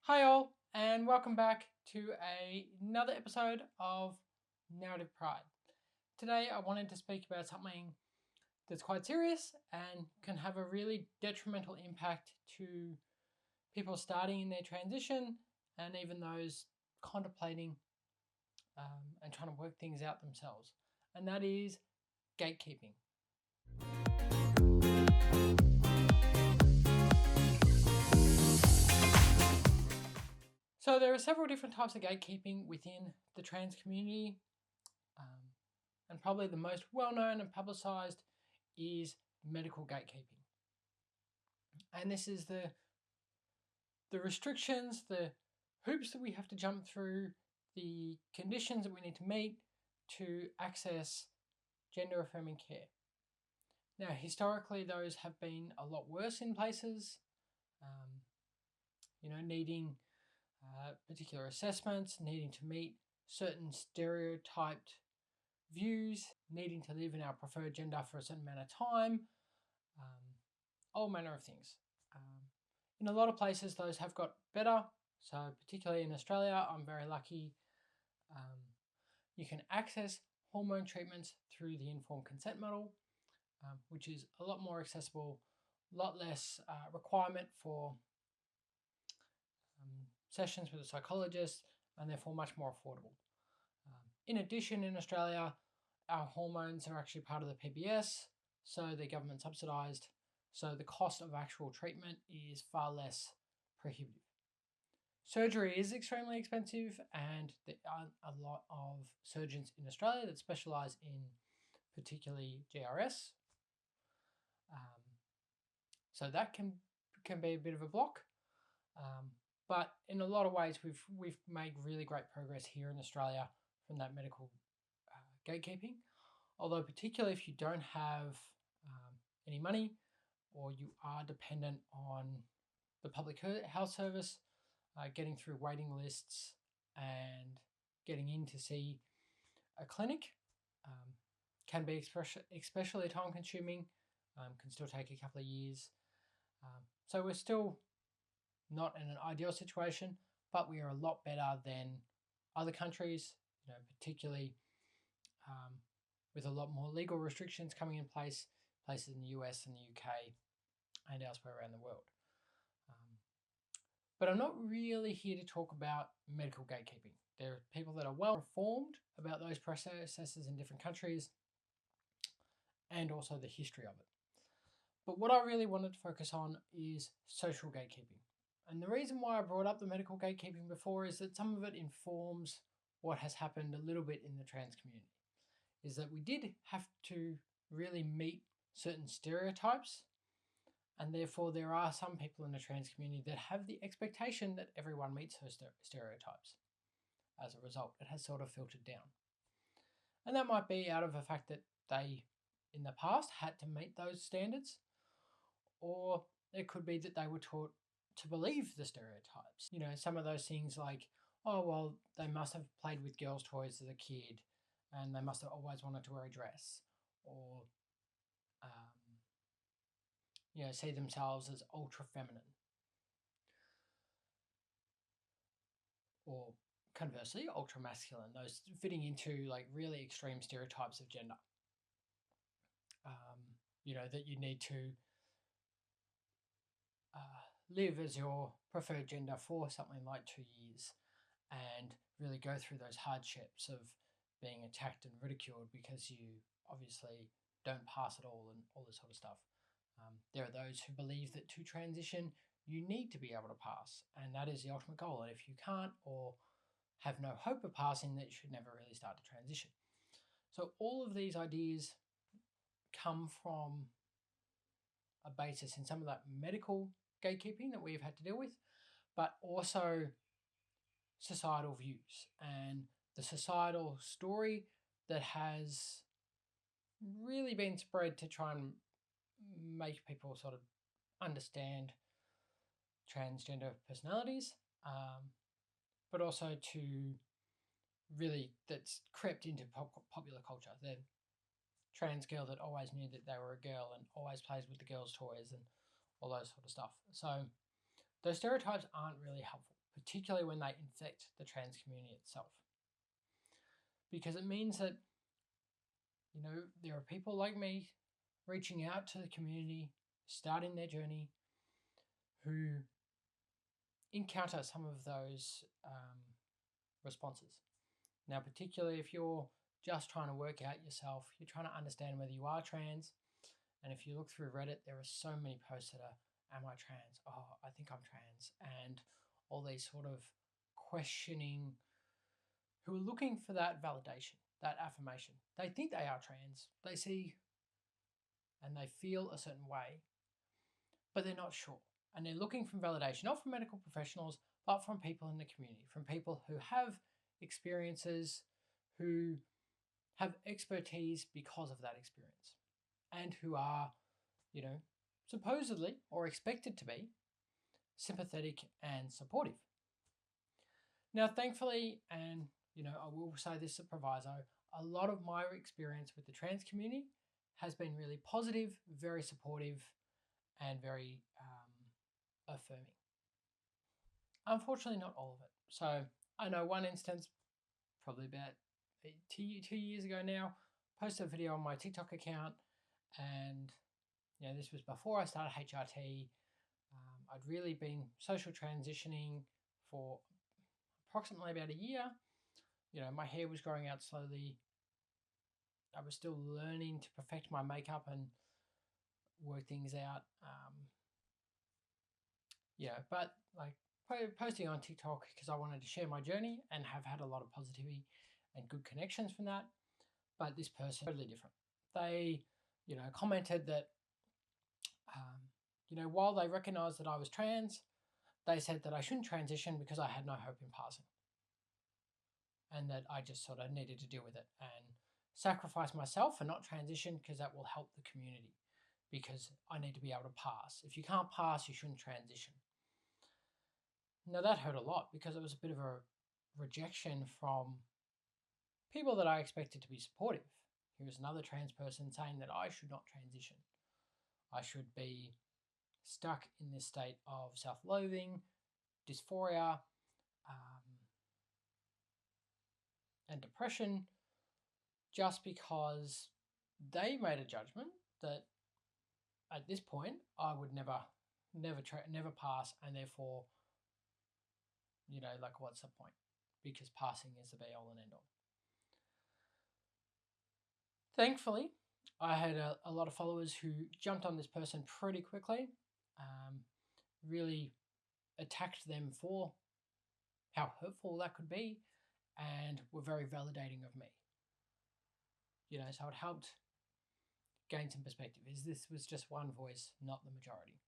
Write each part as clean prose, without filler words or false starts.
Hi all, and welcome back to another episode of Narrative Pride. Today I wanted to speak about something that's quite serious and can have a really detrimental impact to people starting in their transition and even those contemplating and trying to work things out themselves, and that is gatekeeping. So there are several different types of gatekeeping within the trans community, um, and probably the most well-known and publicised is medical gatekeeping. And this is the restrictions, the hoops that we have to jump through, the conditions that we need to meet to access gender affirming care. Now, historically, those have been a lot worse in places, needing particular assessments, needing to meet certain stereotyped views, needing to live in our preferred gender for a certain amount of time, all manner of things. In a lot of places, those have got better. So, particularly in Australia, I'm very lucky. You can access hormone treatments through the informed consent model, which is a lot more accessible, a lot less requirement for sessions with a psychologist, and therefore much more affordable. In addition, in Australia, our hormones are actually part of the PBS, so they're government subsidised, so the cost of actual treatment is far less prohibitive. Surgery is extremely expensive, and there aren't a lot of surgeons in Australia that specialise in particularly GRS. So that can be a bit of a block. But in a lot of ways, we've made really great progress here in Australia from that medical gatekeeping. Although particularly if you don't have any money or you are dependent on the public health service, getting through waiting lists and getting in to see a clinic can be especially time consuming, can still take a couple of years. So we're still not in an ideal situation, but we are a lot better than other countries, particularly with a lot more legal restrictions coming in place, places in the US and the UK and elsewhere around the world. But I'm not really here to talk about medical gatekeeping. There are people that are well informed about those processes in different countries and also the history of it. But what I really wanted to focus on is social gatekeeping. And the reason why I brought up the medical gatekeeping before is that some of it informs what has happened a little bit in the trans community. Is that we did have to really meet certain stereotypes, and therefore there are some people in the trans community that have the expectation that everyone meets those stereotypes. As a result, it has sort of filtered down. And that might be out of the fact that they, in the past, had to meet those standards, or it could be that they were taught to believe the stereotypes. Some of those things like, oh, well, they must have played with girls' toys as a kid, and they must have always wanted to wear a dress, or see themselves as ultra feminine, or conversely ultra masculine, those fitting into like really extreme stereotypes of gender. That you need to live as your preferred gender for something like 2 years and really go through those hardships of being attacked and ridiculed because you obviously don't pass at all and all this sort of stuff. There are those who believe that to transition, you need to be able to pass, and that is the ultimate goal. And if you can't or have no hope of passing, that you should never really start to transition. So all of these ideas come from a basis in some of that medical gatekeeping that we've had to deal with, but also societal views and the societal story that has really been spread to try and make people sort of understand transgender personalities, but also to really, that's crept into popular culture. The trans girl that always knew that they were a girl and always plays with the girls' toys and all those sort of stuff. So those stereotypes aren't really helpful. particularly when they infect the trans community itself. Because it means that, there are people like me reaching out to the community, starting their journey, who encounter some of those responses. Now, particularly if you're just trying to work out yourself, you're trying to understand whether you are trans. And if you look through Reddit, there are so many posts that are, am I trans? Oh, I think I'm trans. And all these sort of questioning, who are looking for that validation, that affirmation. They think they are trans. They see and they feel a certain way, but they're not sure. And they're looking for validation, not from medical professionals, but from people in the community, from people who have experiences, who have expertise because of that experience, and who are, supposedly or expected to be sympathetic and supportive. Now, thankfully, and I will say this as a proviso, a lot of my experience with the trans community has been really positive, very supportive, and very affirming. Unfortunately, not all of it. So I know one instance, probably about 2 years ago now, posted a video on my TikTok account, and this was before I started HRT. I'd really been social transitioning for approximately about a year. My hair was growing out slowly. I was still learning to perfect my makeup and work things out. But like posting on TikTok because I wanted to share my journey and have had a lot of positivity and good connections from that. But this person, totally different. They, commented that, while they recognized that I was trans, they said that I shouldn't transition because I had no hope in passing. And that I just sort of needed to deal with it and sacrifice myself and not transition because that will help the community, because I need to be able to pass. If you can't pass, you shouldn't transition. Now that hurt a lot because it was a bit of a rejection from people that I expected to be supportive. Here was another trans person saying that I should not transition. I should be stuck in this state of self-loathing, dysphoria, and depression just because they made a judgment that at this point I would never pass, and therefore, what's the point? Because passing is the be-all and end-all. Thankfully, I had a lot of followers who jumped on this person pretty quickly, really attacked them for how hurtful that could be, and were very validating of me. So it helped gain some perspective, as this was just one voice, not the majority.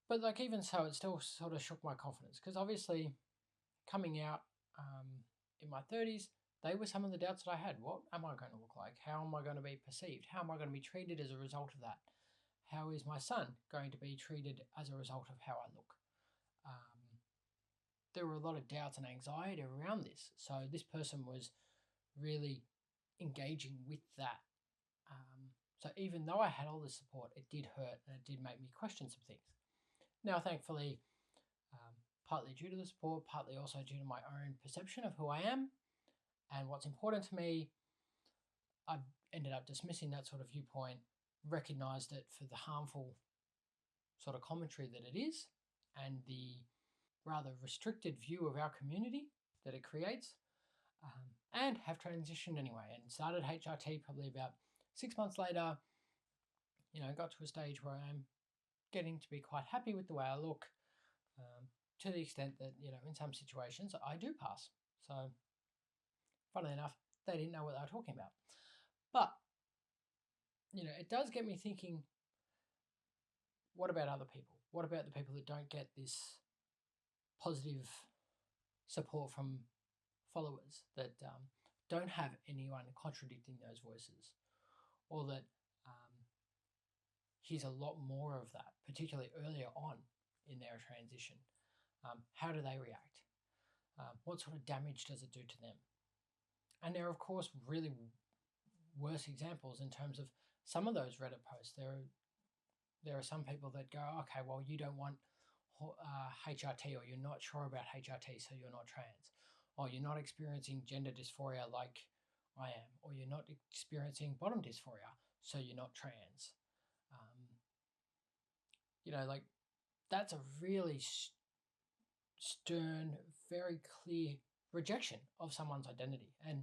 But even so, it still sort of shook my confidence, because obviously coming out in my 30s, they were some of the doubts that I had. What am I going to look like? How am I going to be perceived? How am I going to be treated as a result of that? How is my son going to be treated as a result of how I look? There were a lot of doubts and anxiety around this. So this person was really engaging with that. So even though I had all this support, it did hurt, and it did make me question some things. Now, thankfully, partly due to the support, partly also due to my own perception of who I am and what's important to me, I ended up dismissing that sort of viewpoint, recognized it for the harmful sort of commentary that it is, and the rather restricted view of our community that it creates, and have transitioned anyway, and started HRT probably about 6 months later. Got to a stage where I'm getting to be quite happy with the way I look, to the extent that, in some situations I do pass. So, funnily enough, they didn't know what they were talking about. But, it does get me thinking, what about other people? What about the people that don't get this positive support from followers, that don't have anyone contradicting those voices, or that hears a lot more of that, particularly earlier on in their transition? How do they react? What sort of damage does it do to them? And there are, of course, really worse examples in terms of some of those Reddit posts. There are some people that go, okay, well, you don't want HRT, or you're not sure about HRT, so you're not trans, or you're not experiencing gender dysphoria like I am, or you're not experiencing bottom dysphoria, so you're not trans. Like that's a really stern, very clear rejection of someone's identity. And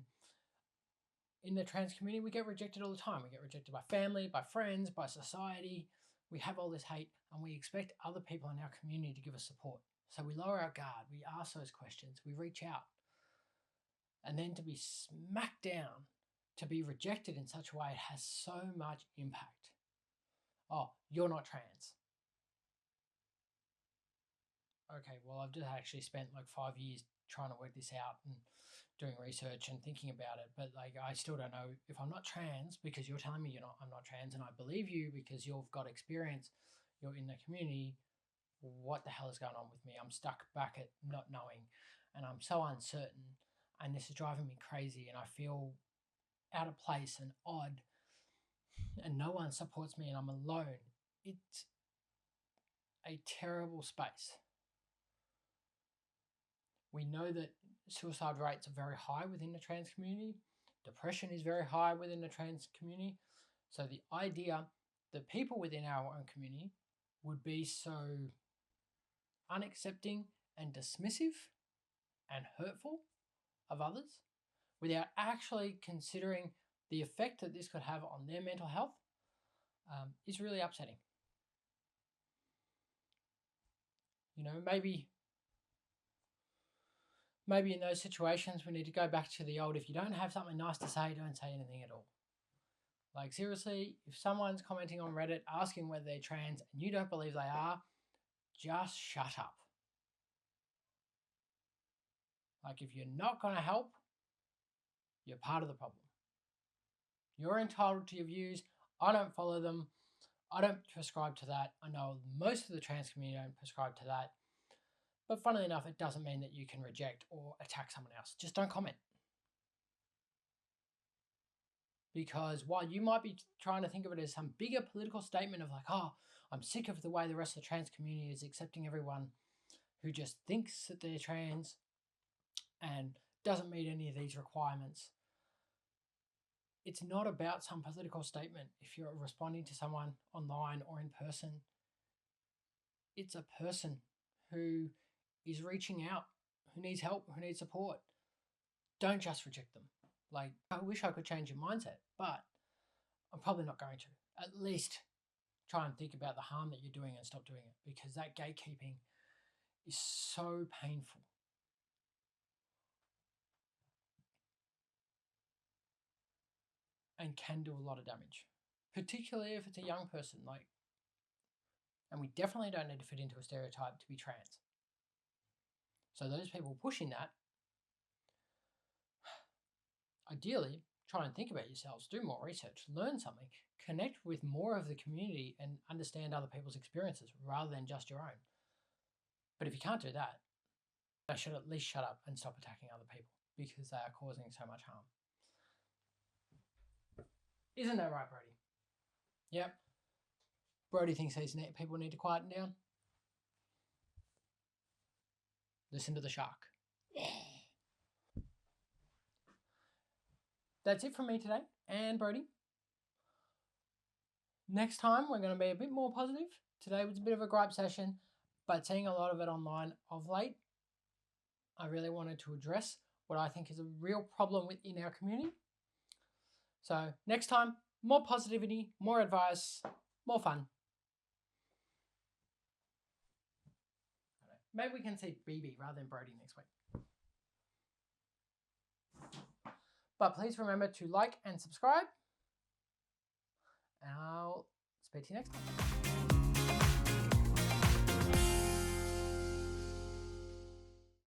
in the trans community, we get rejected all the time. We get rejected by family, by friends, by society. We have all this hate, and we expect other people in our community to give us support. So we lower our guard, we ask those questions, we reach out. And then to be smacked down, to be rejected in such a way, it has so much impact. Oh, you're not trans. Okay, well, I've just actually spent like 5 years trying to work this out and doing research and thinking about it, but like I still don't know if I'm not trans because you're telling me I'm not trans, and I believe you because you've got experience, you're in the community. What the hell is going on with me? I'm stuck back at not knowing, and I'm so uncertain, and this is driving me crazy, and I feel out of place and odd, and no one supports me, and I'm alone. It's a terrible space. We know that suicide rates are very high within the trans community. Depression is very high within the trans community. So the idea that people within our own community would be so unaccepting and dismissive and hurtful of others without actually considering the effect that this could have on their mental health is really upsetting. Maybe in those situations we need to go back to the old, if you don't have something nice to say, don't say anything at all. Like seriously, if someone's commenting on Reddit asking whether they're trans and you don't believe they are, just shut up. Like if you're not going to help, you're part of the problem. You're entitled to your views. I don't follow them. I don't prescribe to that. I know most of the trans community don't prescribe to that. But funnily enough, it doesn't mean that you can reject or attack someone else. Just don't comment. Because while you might be trying to think of it as some bigger political statement of like, oh, I'm sick of the way the rest of the trans community is accepting everyone who just thinks that they're trans and doesn't meet any of these requirements. It's not about some political statement if you're responding to someone online or in person. It's a person who is reaching out, who needs help, who needs support. Don't just reject them. Like, I wish I could change your mindset, but I'm probably not going to. At least try and think about the harm that you're doing and stop doing it, because that gatekeeping is so painful. And can do a lot of damage, particularly if it's a young person. And we definitely don't need to fit into a stereotype to be trans. So those people pushing that, ideally, try and think about yourselves, do more research, learn something, connect with more of the community and understand other people's experiences rather than just your own. But if you can't do that, they should at least shut up and stop attacking other people because they are causing so much harm. Isn't that right, Brody? Yep. Brody thinks these people need to quieten down. Listen to the shark. That's it from me today and Brody. Next time, we're going to be a bit more positive. Today was a bit of a gripe session, but seeing a lot of it online of late, I really wanted to address what I think is a real problem within our community. So next time, more positivity, more advice, more fun. Maybe we can see BB rather than Brody next week. But please remember to like and subscribe. And I'll speak to you next time.